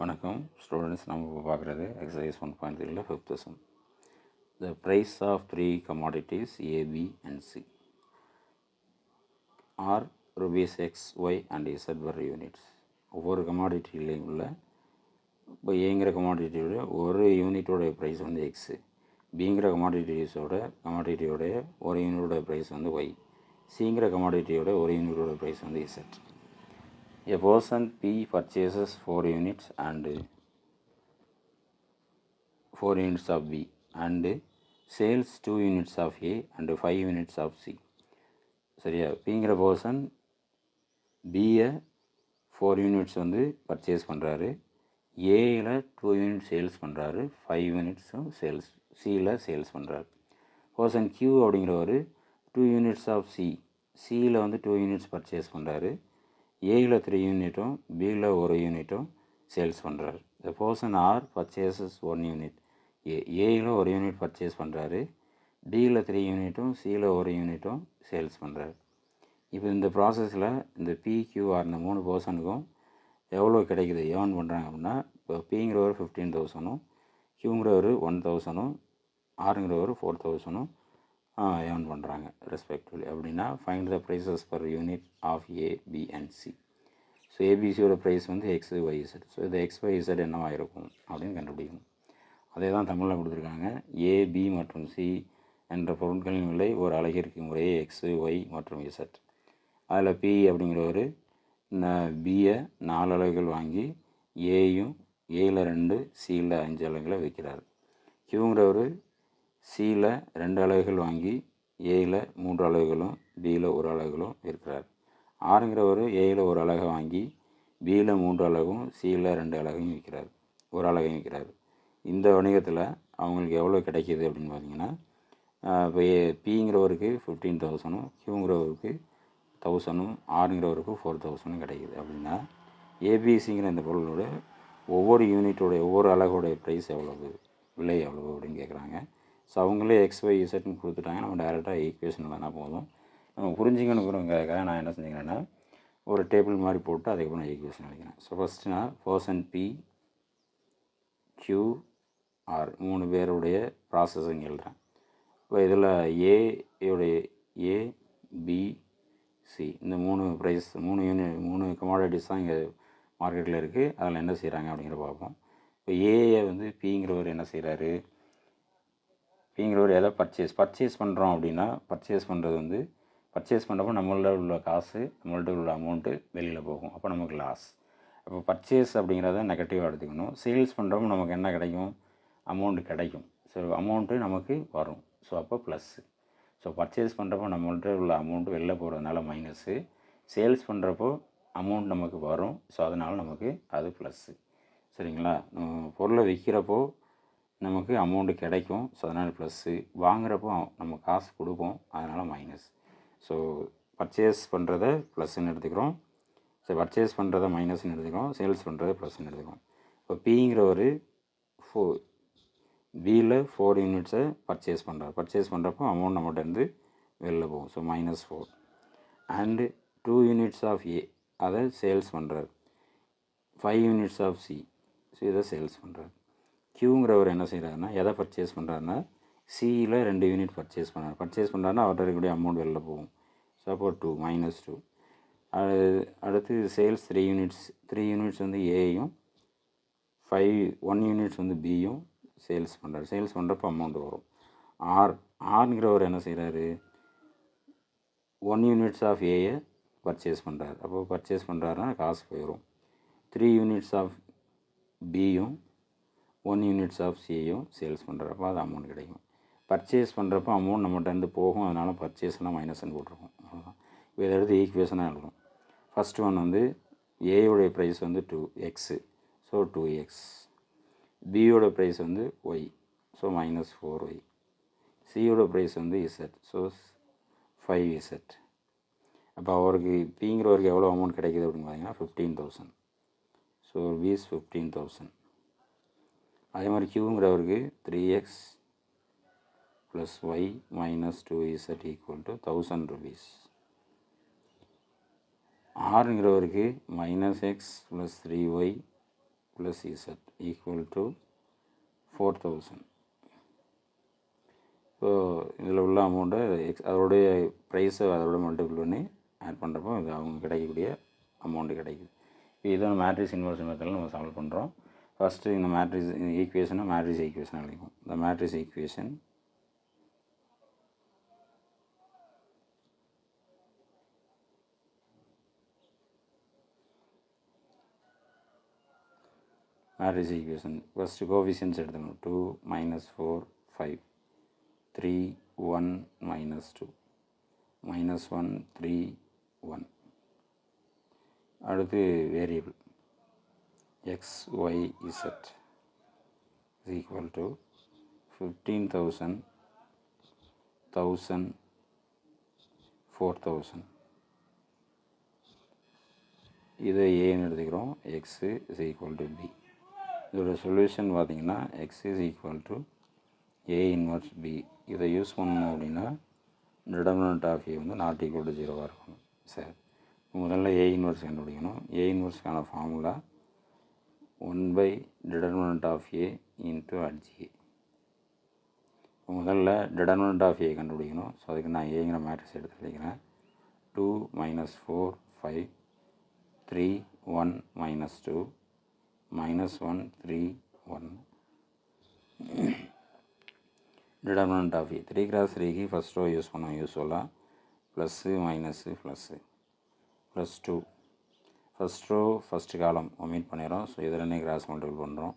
வணக்கம் ஸ்டூடெண்ட்ஸ். நம்ம இப்போ பார்க்குறது எக்ஸசைஸ் 1.3ல 5th sum. The price of three commodities A, B and C are rupees X, Y and Z per units. ஒவ்வொரு கமாடிட்டிலையும் உள்ள இப்போ ஏங்கிற கமாடிட்டியோட ஒரு யூனிட்டோடைய ப்ரைஸ் வந்து எக்ஸு, பிங்கிற கமாடிட்டியோடைய ஒரு யூனிட்டோட ப்ரைஸ் வந்து ஒய், சிங்கிற கமாடிட்டியோட ஒரு யூனிட்டோட ப்ரைஸ் வந்து Z. A person P purchases 4 units and 4 units of B and sales 2 units of A and 5 units of C. சரியா? பிங்கிற பர்சன் பியை 4 யூனிட்ஸ் வந்து பர்ச்சேஸ் பண்ணுறாரு, ஏயில் 2 யூனிட் சேல்ஸ் பண்ணுறாரு, 5 யூனிட்ஸும் சியில் சேல்ஸ் பண்ணுறாரு. பர்சன் கியூ அப்படிங்கிறவர் 2 யூனிட்ஸ் ஆஃப் சியில் வந்து 2 யூனிட்ஸ் பர்ச்சேஸ் பண்ணுறாரு, ஏயில் 3 யூனிட்டும் பியில் ஒரு யூனிட்டும் சேல்ஸ் பண்ணுறாரு. The person R purchases 1 unit. ஏயில் ஒரு யூனிட் பர்ச்சேஸ் பண்ணுறாரு, பியில் 3 யூனிட்டும் சியில் ஒரு யூனிட்டும் சேல்ஸ் பண்ணுறாரு. இப்போ இந்த ப்ராசஸில் இந்த பிக்யூஆர் இந்த 3 பர்சனுக்கும் எவ்வளோ கிடைக்குது ஏர்ன் பண்ணுறாங்க அப்படின்னா, இப்போ பிங்கிறவர் 15,000, கியூங்கிறவர் 1,000, ஆருங்கிறவர் 4,000 ஏர்ன் பண்ணுறாங்க ரெஸ்பெக்டிவ்லி. அப்படின்னா find the prices per unit of A, B and C. So ஏபிசியோட ப்ரைஸ் வந்து எக்ஸ், ஒய், இசட். ஸோ இந்த எக்ஸ், ஒய், இசட் என்னவாக இருக்கும் அப்படின்னு கண்டுபிடிக்கணும். அதே தான் தமிழில் கொடுத்துருக்காங்க. ஏ, பி மற்றும் சி என்ற பொருட்களின் விலை ஒரு அலகிற்கு முறையே எக்ஸ், ஒய் மற்றும் இசட். அதில் பி அப்படிங்கிறவர் பியை 4 அலகுகள் வாங்கி ஏயில் 2, சியில் 5 அலகுகளை விற்கிறார். கியூங்கிறவர் சியில் 2 அலகுகள் வாங்கி ஏயில் 3 அலகுகளும் பியில் 1 அலகுகளும் விற்கிறார். ஆறுங்கிறவர் ஏயில் 1 அலகை வாங்கி பியில் 3 அலகும் சியில் 2 அலகையும் விற்கிறார், 1 அலகையும் விற்கிறார். இந்த வணிகத்தில் அவங்களுக்கு எவ்வளோ கிடைக்கிது அப்படின்னு பார்த்தீங்கன்னா, இப்போ பிங்கிறவருக்கு 15,000, கியூங்கிறவருக்கு 1,000, ஆறுங்கிறவருக்கு 4,000 கிடைக்கிது. அப்படின்னா ஏபிசிங்கிற இந்த பொருளோட ஒவ்வொரு யூனிட்டோடைய ஒவ்வொரு அலகோடைய ப்ரைஸ் எவ்வளவு, விலை எவ்வளவு அப்படின்னு கேட்குறாங்க. ஸோ அவங்களே எக்ஸ், ஒய், இசட்னு கொடுத்துட்டாங்க. நம்ம டைரெக்டாக ஈக்குவேஷன் வேணால் போதும். நம்ம புரிஞ்சுக்கணுங்கிறதுக்காக நான் என்ன செஞ்சுக்கிறேன்னா, ஒரு டேபிள் மாதிரி போட்டு அதுக்கப்புறம் நான் ஈக்குவேஷன் அடிக்கிறேன். ஸோ ஃபஸ்ட்டு நான் பர்சன் பி, கியூஆர் 3 பேருடைய ப்ராசஸிங் எழுதுகிறேன். இப்போ இதில் ஏ, பி, சி இந்த 3 ப்ரைஸ் 3 கமாடிட்டிஸ் தான் இங்கே மார்க்கெட்டில் இருக்குது. அதில் என்ன செய்கிறாங்க அப்படிங்கிற பார்ப்போம். இப்போ ஏயை வந்து பிங்கிறவர் என்ன செய்கிறாரு, பிங்கிறவர் எதை பர்ச்சேஸ் பண்ணுறோம் அப்படின்னா, பர்ச்சேஸ் பண்ணுறப்போ நம்மள்ட்ட உள்ள காசு, நம்மள்ட்ட உள்ள அமௌண்ட்டு வெளியில் போகும். அப்போ நமக்கு லாஸ். அப்போ பர்ச்சேஸ் அப்படிங்கிறத நெகட்டிவாக எடுத்துக்கணும். சேல்ஸ் பண்ணுறப்போ நமக்கு என்ன கிடைக்கும், அமௌண்ட்டு கிடைக்கும். ஸோ அமௌண்ட்டு நமக்கு வரும். ஸோ அப்போ ப்ளஸ்ஸு. ஸோ பர்ச்சேஸ் பண்ணுறப்போ நம்மள்ட்ட உள்ள அமௌண்ட்டு வெளில போகிறதுனால மைனஸு, சேல்ஸ் பண்ணுறப்போ அமௌண்ட் நமக்கு வரும். ஸோ அதனால் நமக்கு அது ப்ளஸ்ஸு. சரிங்களா? பொருளை விற்கிறப்போ நமக்கு அமௌண்ட்டு கிடைக்கும். ஸோ அதனால் ப்ளஸ்ஸு, வாங்குகிறப்போ நம்ம காசு கொடுப்போம், அதனால் மைனஸ். ஸோ பர்ச்சேஸ் பண்ணுறத ப்ளஸ்ன்னு எடுத்துக்கிறோம், ஸோ பர்ச்சேஸ் பண்ணுறத மைனஸ்ன்னு எடுத்துக்கிறோம், சேல்ஸ் பண்ணுறத ப்ளஸ்ன்னு எடுத்துக்கிறோம். இப்போ பிங்கிற பியில் 4 யூனிட்ஸை பர்ச்சேஸ் பண்ணுறப்போ அமௌண்ட் நம்மகிட்டேருந்து வெளில போகும். ஸோ -4 அண்டு 2 யூனிட்ஸ் ஆஃப் ஏ அதை சேல்ஸ் பண்ணுறாரு, 5 யூனிட்ஸ் ஆஃப் சி, ஸோ இதை சேல்ஸ் பண்ணுறாரு. கியூங்கிறவர் என்ன செய்கிறாருன்னா, எதை பர்ச்சேஸ் பண்ணுறாருன்னா, சியில் 2 யூனிட் பர்ச்சேஸ் பண்ணுறாருன்னா அவர்கிட்ட இருக்கக்கூடிய அமௌண்ட் வெளில போகும். ஸோ அப்போ -2. அடுத்து சேல்ஸ் 3 யூனிட்ஸ் வந்து ஏயும், 1 யூனிட்ஸ் வந்து பியும் சேல்ஸ் பண்ணுறப்போ அமௌண்ட் வரும். ஆறுங்கிறவர் என்ன செய்கிறாரு, 1 யூனிட்ஸ் ஆஃப் ஏயை பர்ச்சேஸ் பண்ணுறாரு. அப்போ பர்ச்சேஸ் பண்ணுறாருன்னா காசு போயிடும். 3 யூனிட்ஸ் ஆஃப் பியும் 1 யூனிட்ஸ் ஆஃப் சியையும் சேல்ஸ் பண்ணுறப்போ அது அமௌண்ட் கிடைக்கும். பர்ச்சேஸ் பண்ணுறப்போ அமௌண்ட் நம்மகிட்டேருந்து போகும், அதனால் பர்ச்சேஸ்லாம் மைனஸ்ன்னு போட்டிருக்கோம். அவ்வளோதான். இப்போ இதை எடுத்து ஈக்குவேஷனாக எழுதுறோம். ஃபஸ்ட் ஒன் வந்து ஏயோடைய ப்ரைஸ் வந்து 2x, ஸோ 2x. பியோட ப்ரைஸ் வந்து ஒய், ஸோ -4y. சியோட ப்ரைஸ் வந்து இசட், ஸோ 5z. அப்போ பிங்கிறவருக்கு எவ்வளோ அமௌண்ட் கிடைக்கிது அப்படின்னு பார்த்தீங்கன்னா 15,000. So rupees 15,000. அதே மாதிரி கியூங்கிறவருக்கு 3x + y - 2z = 1000 rupees. ஆறுங்கிறவருக்கு -x + 3y plus z equal to 4000. So இதில் உள்ள அமௌண்ட்டை அதோடைய ப்ரைஸை அதோட மல்டிபிள் பண்ணி ஆட் பண்ணுறப்போ இது அவங்க கிடைக்கக்கூடிய அமௌண்ட்டு கிடைக்குது. இப்போ இதான் மேட்ரிக்ஸ் இன்வர்ஷன் மெத்தடில் நம்ம சால்வ் பண்ணுறோம். ஃபஸ்ட்டு இந்த மேட்ரிக்ஸ் ஈக்குவேஷனை மேட்ரிக்ஸ் ஈக்குவேஷன் எழுதிக்கும். இந்த மேட்ரிக்ஸ் ஈக்குவேஷன் ஃபஸ்ட்டு கோஎஃபிஷியன்ட்ஸ் எடுத்துக்கணும். 2 -4 5 3 1 -2 -1 3 1. அடுத்து variable x y z is equal to 15,000 1000 4000. இதை ஏன்னு எடுத்துக்கிறோம். x is equal to b. இதோட சொல்யூஷன் பார்த்திங்கன்னா x is equal to a inverse b. இதை யூஸ் பண்ணணும் அப்படின்னா டிடர்மினன்ட் ஆஃப் a வந்து நாட் ஈக்குவல் டு 0 இருக்கணும். சரி, முதல்ல a இன்வர்ஸ் கண்டுபிடிக்கணும். a இன்வர்ஸ்க்கான formula 1/determinant of a into HA. முதல்ல determinant of a கண்டுபிடிக்கணும். ஸோ அதுக்கு நான் ஏங்கிற மேட்ரிக்ஸ் எடுத்து எழுதிக்கிறேன். 2 -4 5 3 1 -2 -1 3 1. determinant of a 3 × 3க்கு ஃபஸ்ட் ரோ யூஸ் பண்ணோம். யூஸ்வலாக plus minus plus +2. First row first column omit பண்ணிடுறோம். ஸோ இதில் என்ன கிராஸ் மல்டிபிள் பண்ணுறோம்.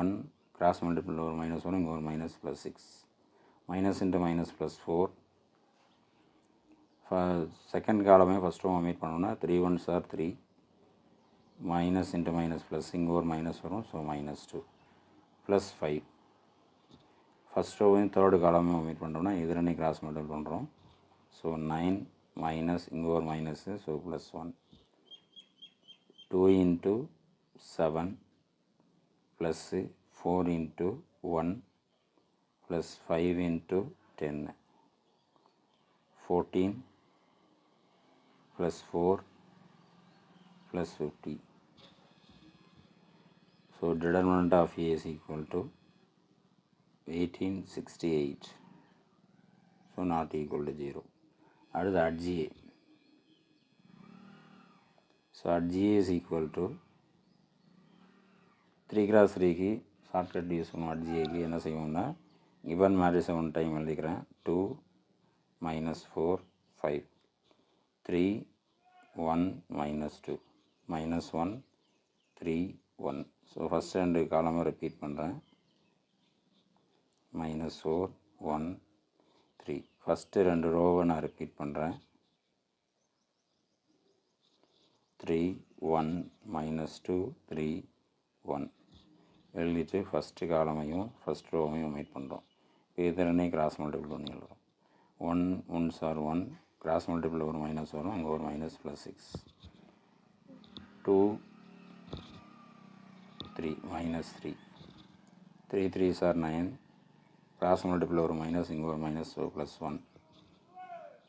1 கிராஸ் மல்டிபிள் ஒரு -1 இங்கே ஒரு minus +6 minus into minus +4. Second காலமே ஃபஸ்ட் ரோ ஒமிட் பண்ணோம்னா 3 1s are 3 minus into minus plus இங்கே ஒரு மைனஸ் வரும். ஸோ -2 +5. ஃபஸ்ட் ரோவையும் தேர்டு காலமே ஒமிட் பண்ணுறோம்னா இதில் என்ன கிராஸ் மல்டிபிள் பண்ணுறோம். ஸோ 9 மைனஸ் இங்கே ஒரு minus. So +1 2 into 7 plus 4 into 1 plus 5 into 10 14 plus 4 plus 50. So determinant of a is equal to 1868. So not equal to 0. அடுத்து HGA. So HGA is equal to 3 × 3க்கு shortcut use பண்ணுவோம். HGAக்கு என்ன செய்வோம்னா given மேட்ரிக்ஸை one time எழுதிக்கிறேன். 2 -4 5 3 1 -2 -1 3 1. So first ரெண்டு காலமாக repeat பண்ணுறேன். -4 1 3. First ரெண்டு ரோவை நான் ரிப்பீட் பண்ணுறேன். 3 1 -2 3 1 எழுதிட்டு ஃபஸ்ட்டு காலமையும் ஃபஸ்ட் ரோவையும் ஒமிட் பண்ணுறோம். இது ரெண்டையும் கிராஸ் மல்டிபிள் பண்ணி எழுதுறோம். 1 1s are 1 கிராஸ் மல்டிபிள் ஒரு மைனஸ் வரும். அங்கே ஒரு minus +6 2 3 -3 3 3s are 9 cross multiple ஒரு மைனஸ் இங்கே ஒரு minus. So +1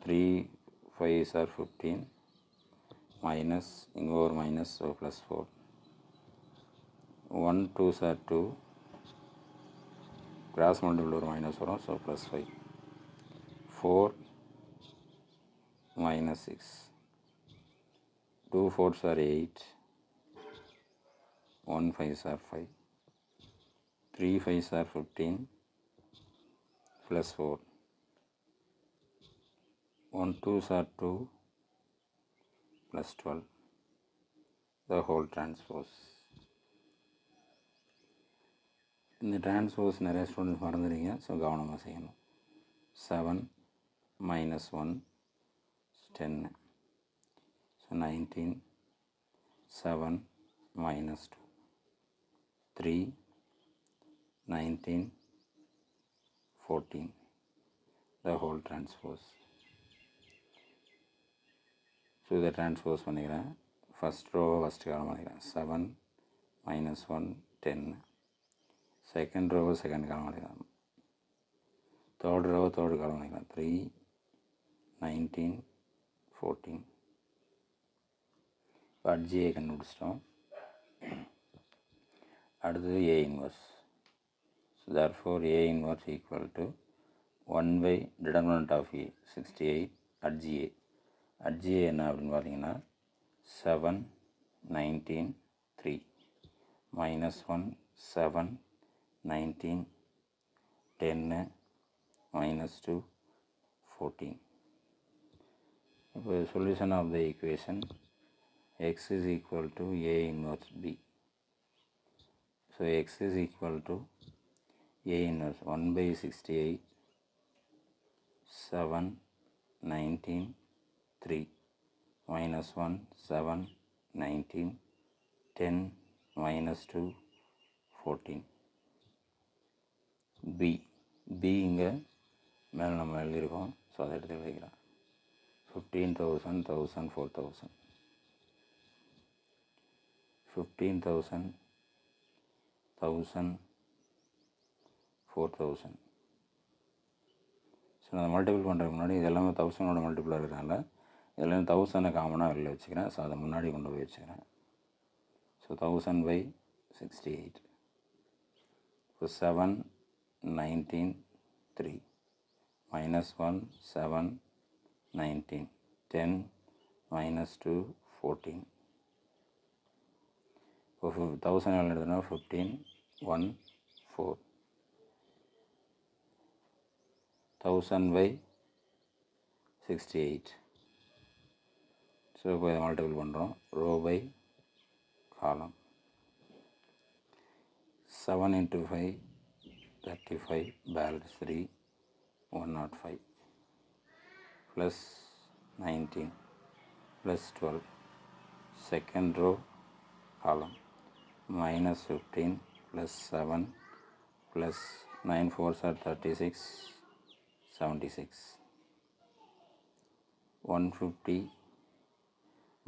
3 5s are 15 minus இங்கே ஒரு minus. So +4 1 2s are 2 cross multiple ஒரு மைனஸ் வரும். So +5 4 -6 2 4s are 8 1 5s are 5 3 5s are 15 +4 1 2s are 2 +12 the whole transpose. இந்த டிரான்ஸ்போஸ் நிறைய students மறந்துடுங்க. ஸோ கவனமாக செய்யணும். 7 -1 10. So 19 7 -2 3 19 14 the whole transpose. So இதை டிரான்ஸ்போஸ் பண்ணிக்கிறேன். ஃபஸ்ட் ரோ ஃபஸ்ட்டு காலம் பண்ணிக்கிறேன். 7 -1 10. செகண்ட் ரோவை செகண்ட் காலம் பண்ணிக்கிறேன். தேர்ட் ரோவை தேர்டு காலம் பண்ணிக்கிறேன். 3 19 14. HGA கண்டுபிடிச்சிட்டோம். அடுத்தது A inverse. So therefore A inverse equal to 1 by determinant of A 68 at GA. At GA என்ன அப்படின்னு பார்த்தீங்கன்னா 7 19 3 minus 1 7 19 10 minus 2 14. இப்போ solution of the equation x is equal to A inverse B. So x is equal to A inverse 1 by 68 7 19 3 minus 1 7 19 10 minus 2 14. B இங்கே மேலே நம்ம எழுதியிருக்கோம். So அதை எடுத்து எழுதிக்கிறேன். 15,000 1000 4000 15,000 1000 4000. ஸோ நான் மல்டிபிள் பண்ணுறதுக்கு முன்னாடி இது எல்லாமே 1000ஓட மல்டிபிளாக இருக்கிறனால இதெல்லாம் 1000 காமனாக வெளில வச்சுக்கிறேன். ஸோ அதை முன்னாடி கொண்டு போய் வச்சுக்கிறேன். So 1000 by 68. இப்போ 7 19 3 minus 1 7 19 10 minus 2 14. இப்போ 1000 எழுதுனா 15 1 4. 1000 by 68. ஸோ இப்போ இதை மல்டிபிள் பண்ணுறோம். ரோ பை காலம். 7 into 5 35 balance 3 105 plus 19 plus 12 second row column minus 15 plus 7 plus 9 4s are 36 76 150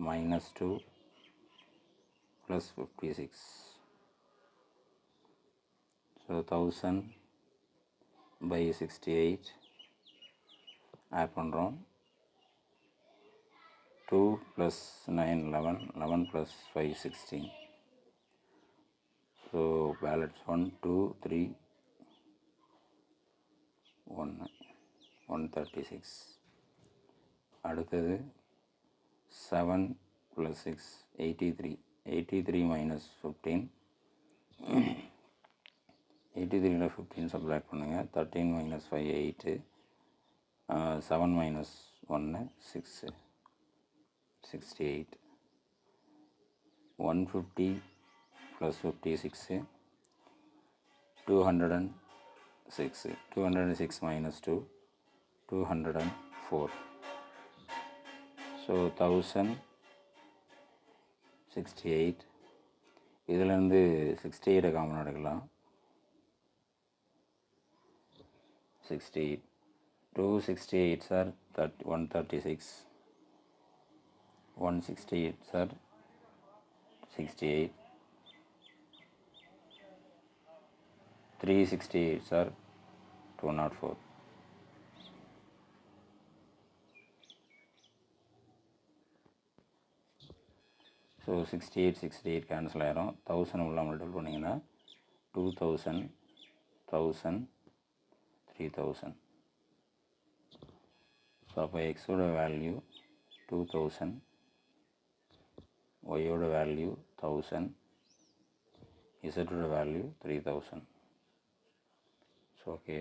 minus 2 plus 56. So 1000 by 68 add பண்ணுறோம். 2 plus 9 11 11 plus 5 16. So balance 1 2 3 1 136. அடுத்தது 7 plus 6 83 83 minus 15 83ல 15 சப்ராக்ட் பண்ணுங்கள். 13 minus 5 8 7 minus 1 6 68 150 plus 56 206 206 minus 2 204. So 1068 இதிலேருந்து 68 common எடுக்கலாம். 68 268 sir 136 168 sir 68 368 sir 204. So 68 cancel ஆயிரும். 1000 உள்ள multiple பண்ணிங்கன்னா 2000 1000 3000. So அப்போ எக்ஸோட வேல்யூ 2000 ஒய்யோட வேல்யூ 1000 இசட்டோட வேல்யூ 3000. So okay.